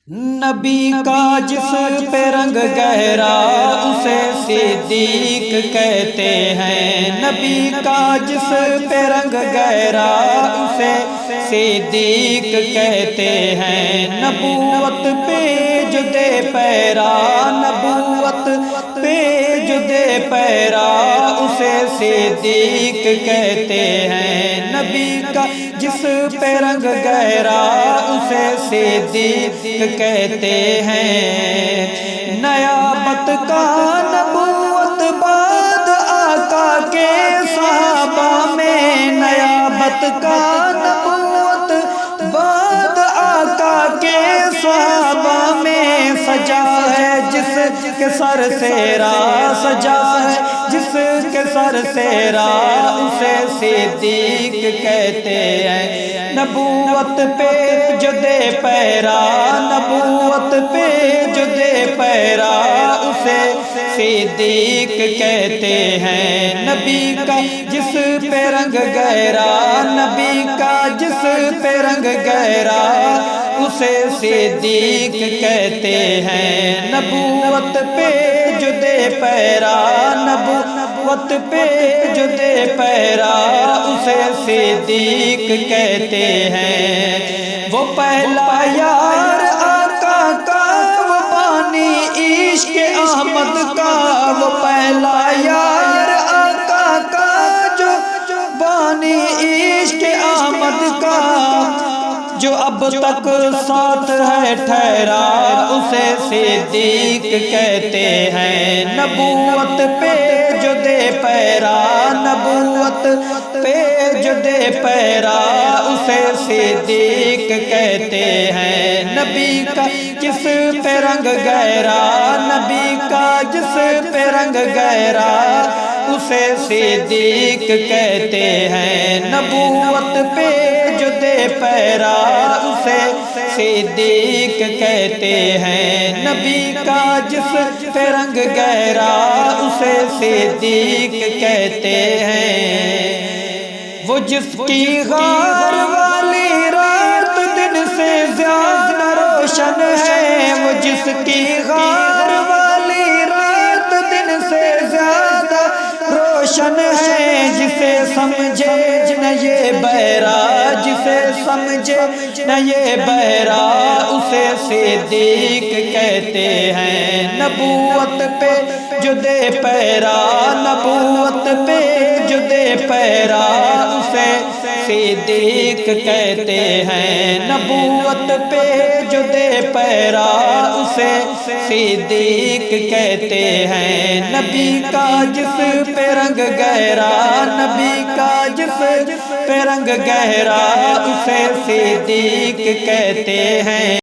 نبی کا جس پہ رنگ گہرا اسے صدیق کہتے ہیں، نبی کا جس پہ رنگ گہرا اسے صدیق کہتے ہیں۔ نبوت پہ جو دے پیرا، نبوت پہ جو دے پیرا اسے صدیق کہتے ہیں۔ نبی کا جس پہ رنگ گہرا اسے صدیق کہتے ہیں۔ نیابت کا نبوت بعد آقا کے صحابہ میں، نیابت کا نبوت بعد آقا کے صحابہ میں سجا ہے جس کے سر سے راہ، سجا ہے جس کے سر سے راہ اسے صدیق کہتے ہیں۔ نبوت پہ جو دے پیرا، نبوت پہ جو دے پیرا اسے صدیق کہتے ہیں۔ نبی کا جس پہ رنگ گہرا، نبی کا جس پہ رنگ گہرا اسے صدیق کہتے ہیں۔ نبوت پہ جو دے پیرا، نبوت پہ جو دے پیرا اسے صدیق کہتے ہیں۔ وہ پہلا یار آقا کا، وہ بانی عشق احمد کا، وہ پہلا یار آقا کا جو بانی عشق احمد کا، جو اب تک ساتھ ہے ٹھہرا اسے صدیق کہتے ہیں۔ نبوت پہ جو دے پیرا، نبوت پہ جو دے پیرا اسے صدیق کہتے ہیں۔ نبی کا جس پہ رنگ گہرا، نبی کا جس پہ رنگ گہرا اسے صدیق کہتے ہیں۔ نبوت پہ جو دے پیرا اسے صدیق کہتے ہیں۔ نبی کا جس پہ رنگ گہرا اسے صدیق کہتے ہیں۔ وہ جس کی غار والی رات دن سے زیادہ روشن ہے، وہ جس کی غار والی رات دن سے زیادہ روشن ہے، جسے سمجھے نہ یہ بہرا، جسے سمجھے نہ یہ بہرا اسے صدیق کہتے ہیں۔ نبوت پہ جو دے پیرا، نبوت پہ جو دے پیرا اسے صدیق کہتے ہیں۔ نبوت پہ جو دے پیرا اسے صدیق کہتے ہیں۔ نبی کا جس پہ رنگ گہرا، نبی کا جس پہ رنگ گہرا اسے صدیق کہتے ہیں۔